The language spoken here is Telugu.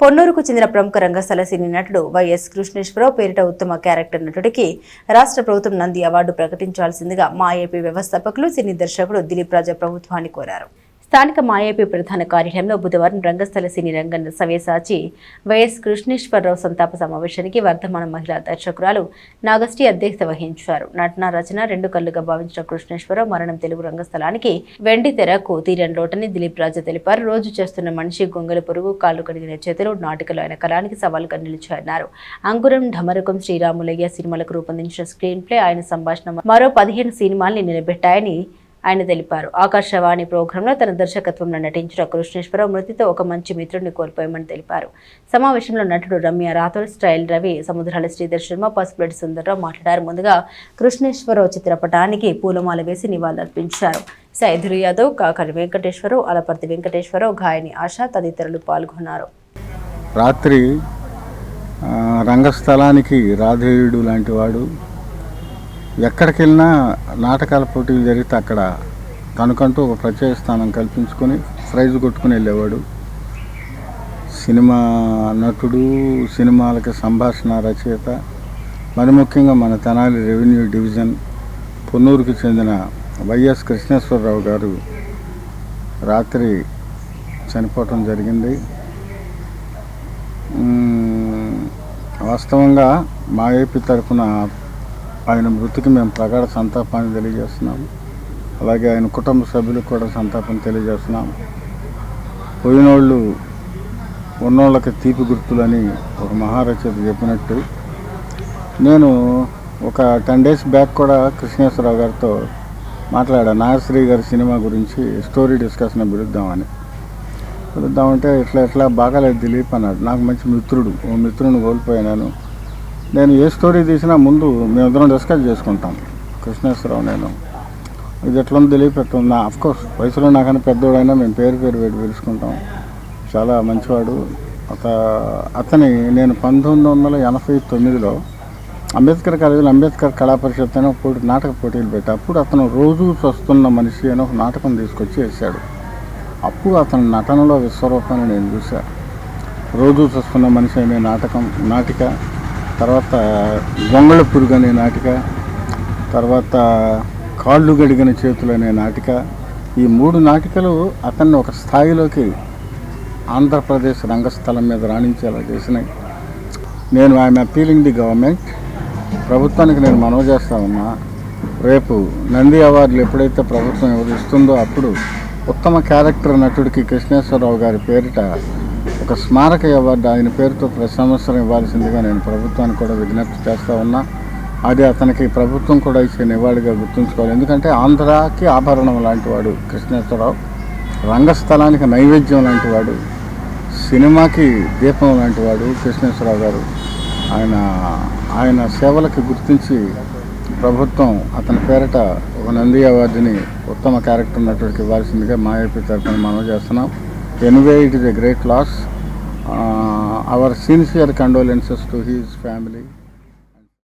పొన్నూరుకు చెందిన ప్రముఖ రంగస్థల సినీ నటుడు వైఎస్ కృష్ణేశ్వరరావు పేరిట ఉత్తమ క్యారెక్టర్ నటుడికి రాష్ట్ర ప్రభుత్వం నంది అవార్డు ప్రకటించాల్సిందిగా మా ఏపీ వ్యవస్థాపకులు సినీ దర్శకుడు దిలీప్ రాజా ప్రభుత్వాన్ని కోరారు. స్థానిక మా ఏపీ ప్రధాన కార్యాలయంలో బుధవారం రంగస్థల సినీ రంగ సవ్యసాచి వైఎస్ కృష్ణేశ్వరరావు సంతాప సమావేశానికి వర్ధమాన మహిళా దర్శకురాలు నాగశ్రీ అధ్యక్షత వహించారు. నటన రచన రెండు కళ్లుగా భావించిన కృష్ణేశ్వరరావు మరణం తెలుగు రంగస్థలానికి వెండి తెరకు తీరని లోటని దిలీప్ రాజా తెలిపారు. రోజు చేస్తున్న మనిషి గొంగలి పురుగు కాళ్ళు కడిగిన చేతులు నాటికలు ఆయన కళానికి సవాలుగా నిలిచాయన్నారు. అంకురం ఢమరకం శ్రీరాములయ్య సినిమాలకు రూపొందించిన స్క్రీన్ ప్లే ఆయన సంభాషణ మరో 15 సినిమాల్ని నిలబెట్టాయని ఆయన తెలిపారు. ఆకాశవాణి ప్రోగ్రాంలో తన దర్శకత్వంలో నటించిన కృష్ణేశ్వరరావు మృతితో ఒక మంచి మిత్రుడిని కోల్పోయామని తెలిపారు. సమావేశంలో నటుడు రమ్య రాథోడ్, స్టైల్ రవి, సముద్రాల శ్రీధర్ శర్మ, పసుపులెడ్డి సుందర్రావు మాట్లాడారు. ముందుగా కృష్ణేశ్వరరావు చిత్రపటానికి పూలమాల వేసి నివాళులర్పించారు. సైదులు యాదవ్, కాకరి వెంకటేశ్వరరావు, అలపర్తి వెంకటేశ్వరరావు, గాయని ఆశ తదితరులు పాల్గొన్నారు. రాత్రి రంగస్థలానికి రాధేయుడు లాంటి వాడు ఎక్కడికి వెళ్ళినా నాటకాల పోటీలు జరిగితే అక్కడ తనకంటూ ఒక ప్రత్యేక స్థానం కల్పించుకొని ప్రైజ్ కొట్టుకుని వెళ్ళేవాడు. సినిమా నటుడు, సినిమాలకి సంభాషణ రచయిత, మరి ముఖ్యంగా మన తెనాలి రెవెన్యూ డివిజన్ పొన్నూరుకు చెందిన వైఎస్ కృష్ణేశ్వరరావు గారు రాత్రి చనిపోవటం జరిగింది. వాస్తవంగా మా ఏపీ తరఫున ఆయన మృతికి మేము ప్రగాఢ సంతాపాన్ని తెలియజేస్తున్నాము. అలాగే ఆయన కుటుంబ సభ్యులకు కూడా సంతాపం తెలియజేస్తున్నాము. పోయినోళ్ళు ఉన్నోళ్ళకి తీపి గుర్తులని ఒక మహారచయిత చెప్పినట్టు నేను ఒక 10 days బ్యాక్ కూడా కృష్ణేశ్వరరావు గారితో మాట్లాడా. నాగశ్రీ గారి సినిమా గురించి స్టోరీ డిస్కషన్ పిలుద్దామంటే ఎట్లా బాగాలేదు దిలీప్ అన్నాడు. నాకు మంచి మిత్రుడు, ఓ మిత్రుని కోల్పోయాను. నేను ఏ స్టోరీ తీసినా ముందు మేమిద్దరం డిస్కస్ చేసుకుంటాం. కృష్ణేశ్వరరావు నేను ఇది ఎట్లుంది దిలీప్ ఎట్లుందా, అఫ్కోర్స్ వయసులో నాకన్నా పెద్దోడైనా మేము పేరు పెట్టి పిలుచుకుంటాం. చాలా మంచివాడు. అతని నేను 1989లో అంబేద్కర్ కాలేజీలో అంబేద్కర్ కళా పరిషత్ అని ఒక నాటక పోటీలు పెట్టి అప్పుడు అతను రోజు చస్తున్న మనిషి అని ఒక నాటకం తీసుకొచ్చి వేశాడు. అప్పుడు అతని నటనలో విశ్వరూపాన్ని నేను చూశాను. రోజు చస్తున్న మనిషి అనే నాటిక, తర్వాత గొంగళ పురుగు అనే నాటిక, తర్వాత కాళ్ళు గడిగిన చేతులు అనే నాటిక. ఈ 3 నాటికలు అతన్ని ఒక స్థాయిలోకి ఆంధ్రప్రదేశ్ రంగస్థలం మీద రాణించేలా చేసినాయి. నేను ఐఎమ్ అపీలింగ్ ది గవర్నమెంట్, ప్రభుత్వానికి నేను మనవి చేస్తా ఉన్నా, రేపు నంది అవార్డులు ఎప్పుడైతే ప్రభుత్వం ఇస్తుందో అప్పుడు ఉత్తమ క్యారెక్టర్ నటుడికి కృష్ణేశ్వరరావు గారి పేరిట ఒక స్మారక అవార్డు ఆయన పేరుతో ప్రతి సంవత్సరం ఇవ్వాల్సిందిగా నేను ప్రభుత్వానికి కూడా విజ్ఞప్తి చేస్తూ ఉన్నా. అది అతనికి ప్రభుత్వం కూడా ఇచ్చే నివాళిగా గుర్తుంచుకోవాలి. ఎందుకంటే ఆంధ్రాకి ఆభరణం లాంటి వాడు కృష్ణేశ్వరరావు, రంగస్థలానికి నైవేద్యం లాంటి వాడు, సినిమాకి దీపం లాంటి వాడు కృష్ణేశ్వరరావు గారు. ఆయన సేవలకి గుర్తించి ప్రభుత్వం అతని పేరిట ఒక నంది అవార్డుని ఉత్తమ క్యారెక్టర్ నటుడికి ఇవ్వాల్సిందిగా మా ఏపీ తరఫున మనం చేస్తున్నాం. Anyway, it is a great loss. Our sincere condolences to his family.